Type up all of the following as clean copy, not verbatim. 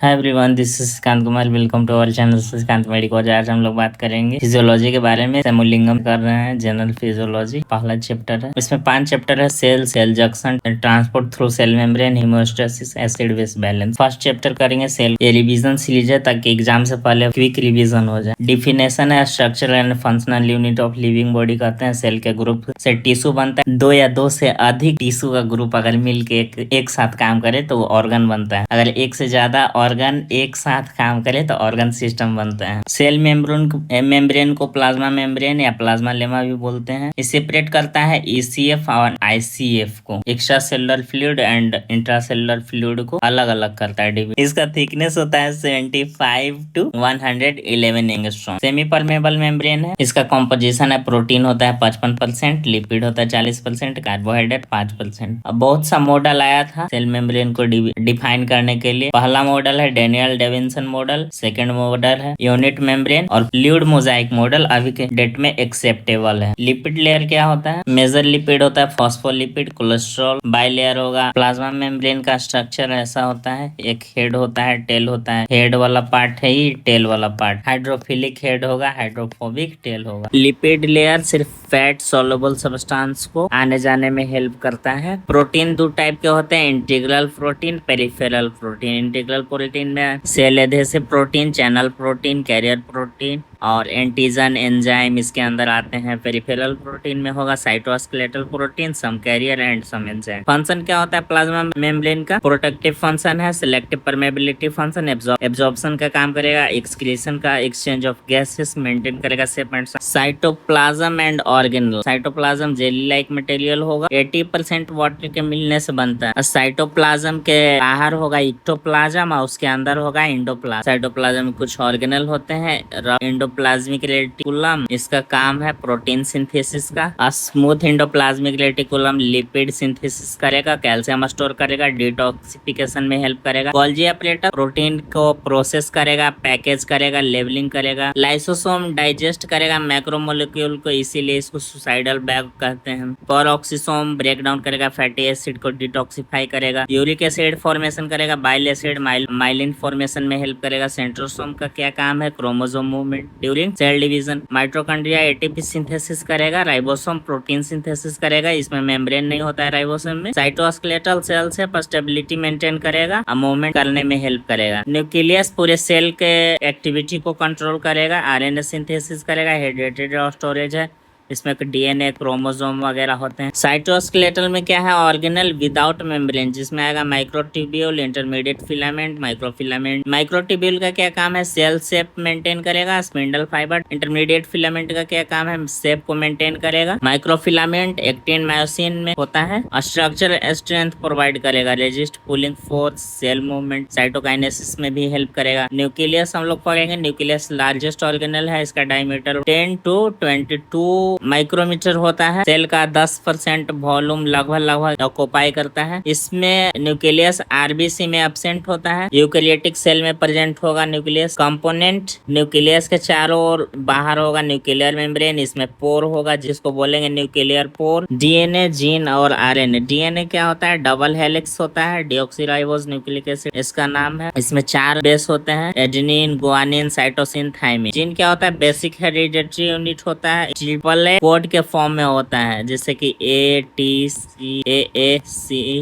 Hi everyone, this is Kant Kumar. Welcome to our channel Kant medicos. आज हम लोग बात करेंगे फिजियोलॉजी के बारे में। सेमुलिंगम कर रहे हैं, जनरल फिजियोलॉजी पहला चैप्टर है। इसमें 5 चैप्टर है। Cell junction, transport through cell membrane, homeostasis, acid base balance. First chapter करेंगे सेल। ये रिवीजन सीरीज है ताकि एग्जाम से पहले क्विक रिवीजन हो जाए। डिफिनेशन है structural and functional unit of living body. कहते हैं सेल के ग्रुप से टिश्यू बनता है। दो या दो से अधिक टिश्यू का ग्रुप अगर मिलके एक साथ काम करे तो वो ऑर्गन बनता है। अगर एक से ज्यादा ऑर्गन एक साथ काम करे तो ऑर्गन सिस्टम बनता है। सेल मेम्ब्रेन को प्लाज्मा मेम्ब्रेन या प्लाज्मा लेमा भी बोलते हैं। ये सेपरेट करता है ECF और ICF को। Extra cellular fluid and intracellular fluid को अलग अलग करता है। इसका थिकनेस होता है 75 to 111 angstrom. Semi permeable membrane है। इसका कॉम्पोजिशन है, प्रोटीन होता है 55%, लिपिड होता है 40%, कार्बोहाइड्रेट 5%। अब बहुत सा मॉडल आया था सेल मेम्ब्रेन को डिफाइन करने के लिए। पहला मॉडल है डेनियल डेविंसन मॉडल, सेकंड मॉडल है यूनिट मेम्ब्रेन और फ्लूइड मोजाइक मॉडल अभी के डेट में एक्सेप्टेबल है। लिपिड लेयर क्या होता है? मेजर लिपिड होता है फॉस्फोलिपिड, कोलेस्ट्रॉल। बाइलेयर होगा। प्लाज्मा मेम्ब्रेन का स्ट्रक्चर ऐसा होता है, एक हेड होता है, टेल होता है। हेड वाला पार्ट है ही टेल वाला पार्ट। हाइड्रोफिलिक हेड होगा, हाइड्रोफोबिक टेल होगा। लिपिड लेयर सिर्फ फैट सोलुबल सब्सटेंस को आने जाने में हेल्प करता है। प्रोटीन दो टाइप के होते हैं, integral protein, peripheral protein. Integral protein में cell adhesive protein, channel protein, carrier protein और एंटीजन एंजाइम इसके अंदर आते हैं। पेरिफेरल प्रोटीन में होगा cytoskeletal protein, some carrier and some enzyme. Function क्या होता है प्लाज्मा मेम्ब्रेन का? प्रोटेक्टिव फंक्शन है, सिलेक्टिव परमेबिलिटी फंक्शन, एब्जॉर्प्शन का काम करेगा, एक्सक्रीशन का, एक्सचेंज ऑफ गैसेस मेंटेन करेगा, shape and cytoplasm and organelle. Cytoplasm jelly like material होगा, 80% वाटर के मिलने से बनता है। साइटोप्लाज्म के बाहर होगा इक्टोप्लाज्म और उसके अंदर होगा इंडोप्लाज्म। साइटोप्लाज्म में कुछ ऑर्गेनल होते हैं। इंडोप्लाज्मिक रेटिकुलम इसका काम है प्रोटीन सिंथेसिस का। Smooth endoplasmic reticulum lipid synthesis करेगा, कैल्शियम स्टोर करेगा, डिटॉक्सिफिकेशन में हेल्प करेगा। गोल्जी अपरेटस प्रोटीन को प्रोसेस करेगा, पैकेज करेगा, लेबलिंग करेगा। लाइसोसोम डाइजेस्ट करेगा मैक्रोमोलेक्यूल को, इसीलिए इसको सुसाइडल बैग कहते हैं। पेरोक्सिसोम ब्रेक डाउन करेगा, फैटी एसिड को डिटॉक्सिफाई करेगा। यूरिक एसिड फॉर्मेशन करेगा, बाइल एसिड माइलिन फॉर्मेशन में हेल्प करेगा। सेंट्रोसोम का क्या काम है? Chromosome movement during cell division. Mitochondria ATP synthesis करेगा, राइबोसोम प्रोटीन सिंथेसिस करेगा, इसमें मेम्ब्रेन नहीं होता है राइबोसोम में। साइटोस्केलेटल सेल से स्टेबिलिटी मेंटेन करेगा, मूवमेंट करने में हेल्प करेगा। न्यूक्लियस पूरे सेल के एक्टिविटी को कंट्रोल करेगा, RNA सिंथेसिस करेगा, हेडेटेड स्टोरेज है, इसमें DNA क्रोमोसोम वगैरह होते हैं। साइटोस्केलेटल में क्या है? ऑर्गेनल विदाउट मेम्ब्रेन, जिसमें आएगा microtubule, intermediate filament, microfilament. Microtubule का क्या काम है? सेल शेप मेंटेन करेगा, स्पिंडल फाइबर। इंटरमीडिएट फिलामेंट का क्या काम है? शेप को मेंटेन करेगा। माइक्रोफिलामेंट एक्टिन मायोसिन में होता है, स्ट्रक्चर स्ट्रेंथ प्रोवाइड करेगा, resist pulling force, cell movement, cytokinesis में भी हेल्प करेगा। न्यूक्लियस हम लोग पढ़ेंगे। न्यूक्लियस लार्जेस्ट ऑर्गेनल है, इसका डायमीटर 10 to 22 माइक्रोमीटर होता है। सेल का 10% वॉल्यूम लगभग ऑक्युपाई करता है। इसमें न्यूक्लियस RBC में एब्सेंट होता है, यूकेरियोटिक सेल में प्रेजेंट होगा न्यूक्लियस। कंपोनेंट न्यूक्लियस के चारों ओर बाहर होगा न्यूक्लियर मेम्ब्रेन, इसमें पोर होगा जिसको बोलेंगे न्यूक्लियर पोर। DNA, जीन और RNA। DNA क्या होता है? डबल हेलिक्स होता है, डीऑक्सीराइबोज न्यूक्लिक एसिड इसका नाम है। इसमें 4 बेस होते हैं, adenine, guanine, cytosine, thymine. Gene क्या होता है? बेसिक हेरिडिटरी यूनिट होता है, ट्रिपल कोड के फॉर्म में होता है, जैसे कि ATC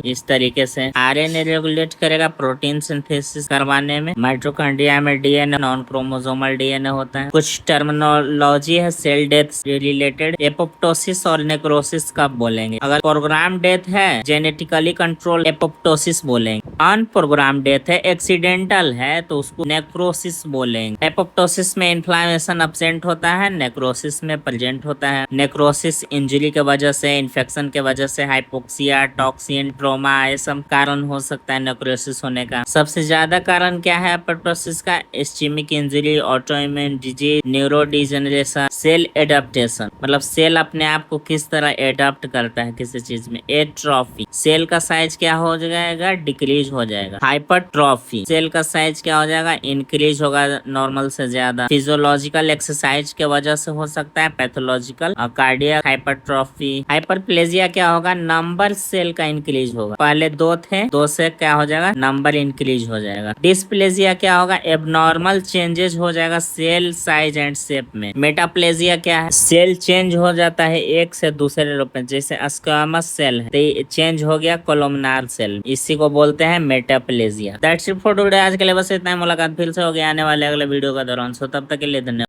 इस तरीके से। RNA रेगुलेट करेगा प्रोटीन सिंथेसिस करवाने में। माइटोकॉन्ड्रिया में DNA नॉन क्रोमोसोमल DNA होता है। कुछ टर्मिनोलॉजी है सेल डेथ से रिलेटेड, एपोप्टोसिस और नेक्रोसिस कब बोलेंगे? अगर प्रोग्राम डेथ है जेनेटिकली कंट्रोल एपोप्टोसिस बोलेंगे। अनप्रोग्राम डेथ है, एक्सीडेंटल है, तो उसको नेक्रोसिस बोलेंगे। एपोप्टोसिस में इन्फ्लामेशन एब्सेंट होता है, नेक्रोसिस में प्रेजेंट होता है। नेक्रोसिस इंजरी के वजह से, इन्फेक्शन के वजह से, हाइपोक्सिया, टॉक्सिन, ट्रोमा, ये सब कारण हो सकता है नेक्रोसिस होने का। सबसे ज्यादा कारण क्या है एपोप्टोसिस का? Ischaemic injury, autoimmune disease, neurodegeneration, cell adaptation, मतलब सेल अपने आप को किस तरह एडाप्ट करता है किसी चीज में। एट्रोफी, सेल का साइज क्या हो जाएगा? डिक्रीज हो जाएगा। हाइपरट्रॉफी, सेल का साइज क्या हो जाएगा? इंक्रीज होगा नॉर्मल से ज्यादा। फिजियोलॉजिकल एक्सरसाइज के वजह से हो सकता है, पैथोलॉजिकल सर्कल। और कार्डियक हाइपरट्रॉफी। हाइपरप्लेजिया क्या होगा, नंबर सेल का इंक्रीज होगा, पहले 2 थे, 2 से क्या हो जाएगा, नंबर इंक्रीज हो जाएगा। डिस्प्लेजिया क्या होगा, एबनॉर्मल चेंजेस हो जाएगा सेल साइज एंड शेप में। मेटाप्लेजिया क्या है, सेल चेंज हो जाता है एक से दूसरे रूप में, जैसे स्क्वामस सेल है तो चेंज हो गया कोलुमनार सेल, इसी को बोलते हैं metaplasia. That's it for today, आज के लिए बस इतना ही। मुलाकात फिर से होगी आने वाले अगले वीडियो का दौरान। सो तब तक के लिए धन्यवाद।